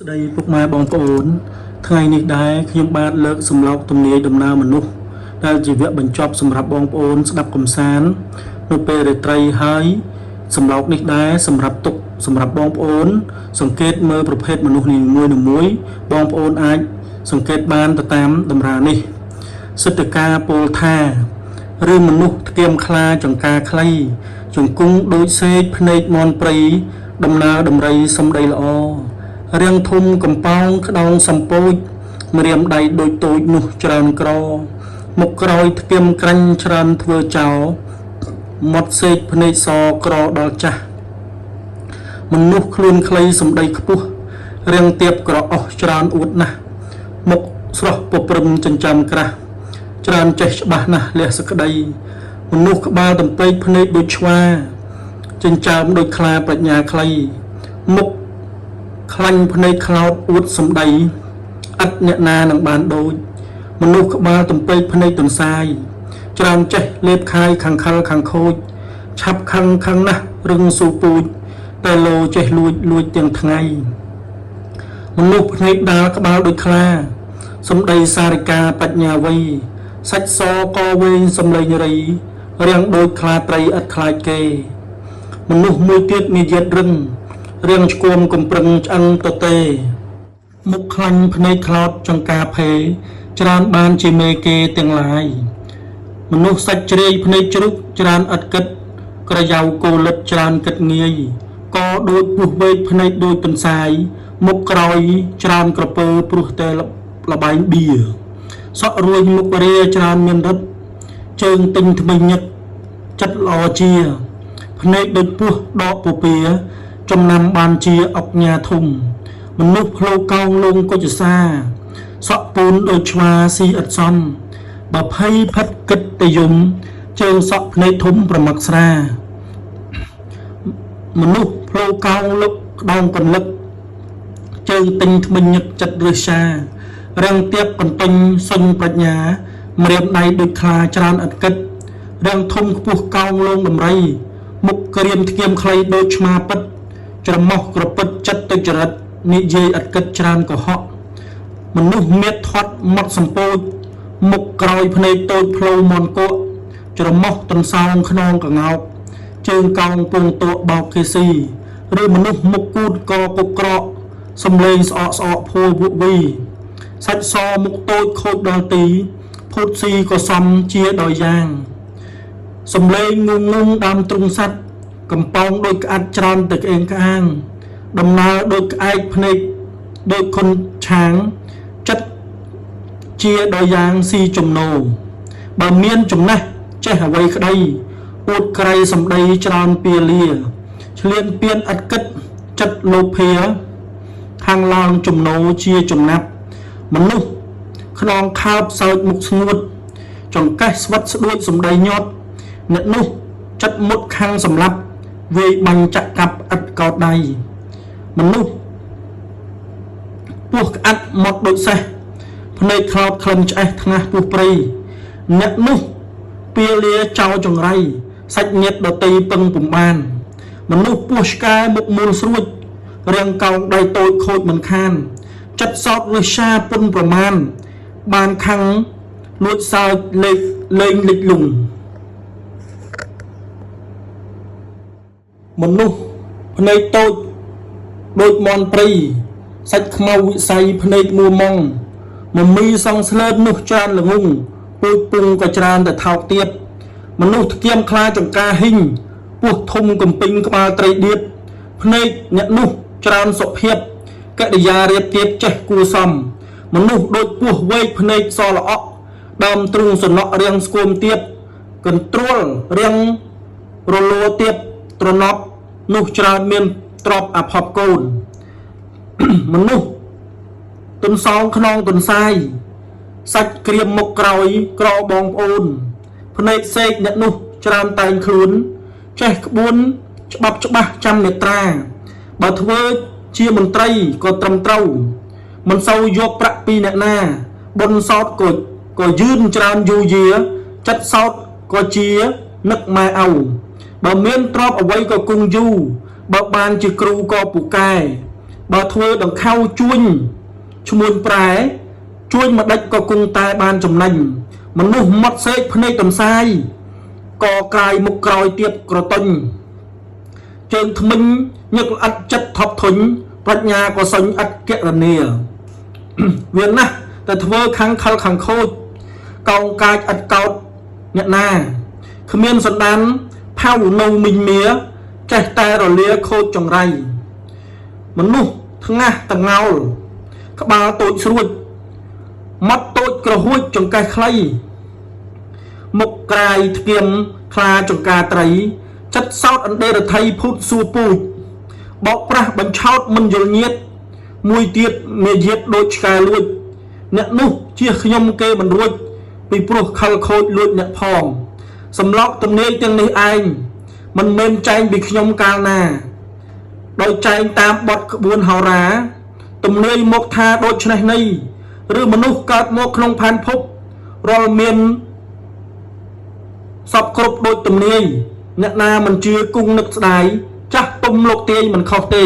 ស្ដីពុកម៉ែបងប្អូនថ្ងៃនេះដែរខ្ញុំបាទលើកសម្លោកទំនាយដំណើរមនុស្សដែលជាវគ្គបញ្ចប់សម្រាប់បងប្អូនស្ដាប់កំសាន្តនៅពេលរាត្រីហើយសម្លោកនេះដែរសម្រាប់ទុកសម្រាប់បងប្អូនសង្កេតមើលប្រភេទមនុស្សនីមួយៗបងប្អូនអាចសង្កេតបានទៅតាមតម្រានេះសិទ្ធិការពោលថាឬមនុស្សធ្គាមខ្លាចង្ការខ្លីជង្គង់ដូចសេកភ្នែកមន់ព្រៃដំណើរដំរីសំដីល្អរាងធំកំប៉ោងក្តោងសំពោចម្រាមដៃដូចតូចនោះច្រើនក្រមុខក្រោយធ្គាមក្រាញ់ច្រើនធ្វើចោលមាត់សេកភ្នែកសក្រដល់ចាស់មនុស្សខ្លួនខ្លីសំដីខ្ពស់រាងទៀបក្រអស់ច្រើនអួតណាស់មុខស្រស់ពព្រឹមចិញ្ចាំក្រាស់ច្រើនចេះច្បាស់ណាស់លះសក្តីមនុស្សក្បាលតំពេកភ្នែកដូចឆ្វាចិញ្ចើមដូចខ្លាប្រាជ្ញាខ្លីមុខខ្លាញ់ភ្នែកខ្លោតអួតសំដីឥតអ្នកណានឹងបានដូចមនុស្សក្បាលតំពេកភ្នែកទន្សាយច្រើនចេះលេបខាយខាងខលខាងខូចឆាប់ខឹងខឹងណាស់រឹងស៊ូពូជតែលោចេះលួចទាំងថ្ងៃមនុស្សភ្នែកដាល់ក្បាលដូចខ្លាសំដីសារិកាបញ្ញាវ័យសាច់សកវែងសំឡេងរីរាងដូចខ្លាត្រីឥតខ្លាចគេមនុស្សមួយទៀតមានយិតរឹងរាងឆ្គួមកំប្រឹងឆ្អឹងតទេមុខខ្លាញ់ភ្នែកខ្លោតចង្ការភេច្រើនបានជាមេគេទាំងឡាយមនុស្សសាច់ជ្រាយភ្នែកជ្រុកច្រើនឥតគិតក្រយ៉ៅគោលិតច្រើនគិតងាយកដូចពុះវែកភ្នែកដូចទន្សាយមុខក្រោយច្រើនក្រពើព្រោះតែលបែងបៀសក់រួញមុខរាច្រើនមានរិទ្ធជើងទិញថ្មីញឹកចិត្តល្អជាភ្នែកដូចពស់ដកពពាចំណាំបានជាអុកញ៉ាធំមនុស្សផ្លូវកោងលងកុចសាសក់ពូនដូចឆ្វាស៊ីឥតសំបើភ័យផិតគិតតយំជើងសក់ភ្នែកធំប្រមឹកស្រាមនុស្សផ្លូវកោងលឹកក្តោងកន្លឹកជើងទិញថ្មិញញឹកចិត្តរឹសារាំងទៀបកន្ទញសុញប្រាជ្ញាម្រាមដៃដូចខ្លាច្រើនឥតគិតរាំងធំខ្ពស់កោងលងដំរីមុខក្រៀមធ្គាមខ្លីដូចឆ្មាពិតច្រមុះក្រពិតចិត្តទុច្ចរិតនិយាយឥតគិតច្រើនកុហកមនុស្សមៀតធាត់មាត់សំពោចមុខក្រោយភ្នែកតូចផ្លូវមន់គក់ច្រមុះទន្សោងខ្នងកងោកជើងកោងពងតក់បោកគេស៊ីឬមនុស្សមុខគូតកគុកក្រកសំលេងស្អកភួរវក់វីសាច់សមុខតូចខូចដល់ទីភូតស៊ីក៏សំជាដោយយ៉ាងសំលេងងងដើមទ្រុងសัตว์កំប៉ោងដូចក្អាត់ច្រើនទឹកក្អេងក្អាងដំណើរដូចក្អែកភ្នែកដូចខុនឆាងចិត្តជាដោយយ៉ាងស៊ីចំណោបើមានចំណេះចេះអ្វីក្តីអួតក្រៃសម្ដីច្រើនពៀលាឆ្លៀនពៀនឥតគិតចិត្តលោភាខាងឡើងចំណោជាចំណាប់មនុស្សខ្នងខើបសើចមុខស្ងួតចង្កេះស្វិតស្ដួចសម្ដីញាត់អ្នកនោះចិត្តមុតខាងសម្លាប់វាយបាញ់ចាក់កាប់ឥតកោតដៃមនុស្សពោះក្អាត់មកដូចសេះភ្នែកខ្លោតក្លិនឆ្អេះថ្ងាស់ពោះព្រៃអ្នកនោះពៀលាចោលចង្រៃសាច់ញាតដតីពឹងពំបានមនុស្សពោះឆ្កែមុខមូលស្រួចរាងកោងដៃតូចខូចមិនខានចិត្តសោករិះសាពុនប្រមាណបានខាងលួចសើចលេងលិចលង់មនុស្សភ្នែកតូចដូចមន់ព្រៃសាច់ខ្មៅវិស័យភ្នែកមួម៉ងមមីសងស្លើតនោះច្រើនល្ងងពូជពុងក៏ច្រើនតែថោកទៀតមនុស្សធ្គាមខ្លាចង្ការហ៊ីងពោះធំកំពីងក្បាលត្រីដៀបភ្នែកអ្នកនោះច្រើនសុភាពកតិយារៀបទៀបចេះគួសមមនុស្សដូចពោះវែកភ្នែកសល្អក់ដើមទ្រូងសំណក់រាងស្គមទៀបកន្ទ្រួលរាងរលោទៀបត្រណប់នោះច្រើនមានទ្របអភ័ព្វកូនមនុស្សទន្សោងខ្នងទន្សាយសាច់ក្រៀមមុខក្រោយក្របងប្អូនភ្នែកសេកអ្នកនោះច្រើនតែងខ្លួនចេះក្បួនច្បាប់ច្បាស់ចាំមេត្រាបើធ្វើជាមន្ត្រីក៏ត្រឹមត្រូវមិនសូវយកប្រាក់ពីអ្នកណាបុណ្យសោតក៏យឺនច្រើនយូរយាចិត្តសោតក៏ជានឹកម៉ែឪបើមានទ្រព្យអ្វីក៏គង់យូរបើបានជាគ្រូក៏ពូកែ បើធ្វើដង្ខៅជួញឈ្មោះប្រែជួញមកដាច់ក៏គង់តែបានចំណេញមនុស្សមាត់សេកភ្នែកតំសាយក៏ក្រាយមុខក្រោយទៀតក្រតុញជើងថ្មិញញឹកអត់ចិត្តថប់ធុញប្រាជ្ញាក៏សុញអត់គរនីវាណាស់តែធ្វើខាងខលខាងខូចកោងកាចអត់កោតអ្នកណាគ្មានសណ្ដានផៅនៅមីងមៀចេះតែរលាខូចចង្រៃមនុស្សថ្ងាស់តងោលក្បាលតូចស្រួចមាត់តូចក្រហួចចង្កេះខ្លីមុខក្រាយធ្គាមខ្លាចង្ការត្រីចិត្តសោតអណ្ដេរថៃភូតសួរពូជបោកប្រាស់បញ្ឆោតមិនយល់ញាតមួយទៀតមេយាតដូចឆ្កែលួចអ្នកនោះជាខ្ញុំគេមិនរួចពីព្រោះខលខូចលួចអ្នកផងសម្លុកទំនាយទាំងនេះឯងមិនមែនចែងពីខ្ញុំកាលណាដោយចែងតាមបទក្បួនហោរាទំនាយមកថាដូចឆ្នេះនេះឬមនុស្សកើតមកក្នុងផែនភពរាល់មានសពគ្រប់ដូចទំនាយអ្នកណាមិនជឿគង់នឹកស្ដាយចាស់ទុំលោកទាយមិនខុសទេ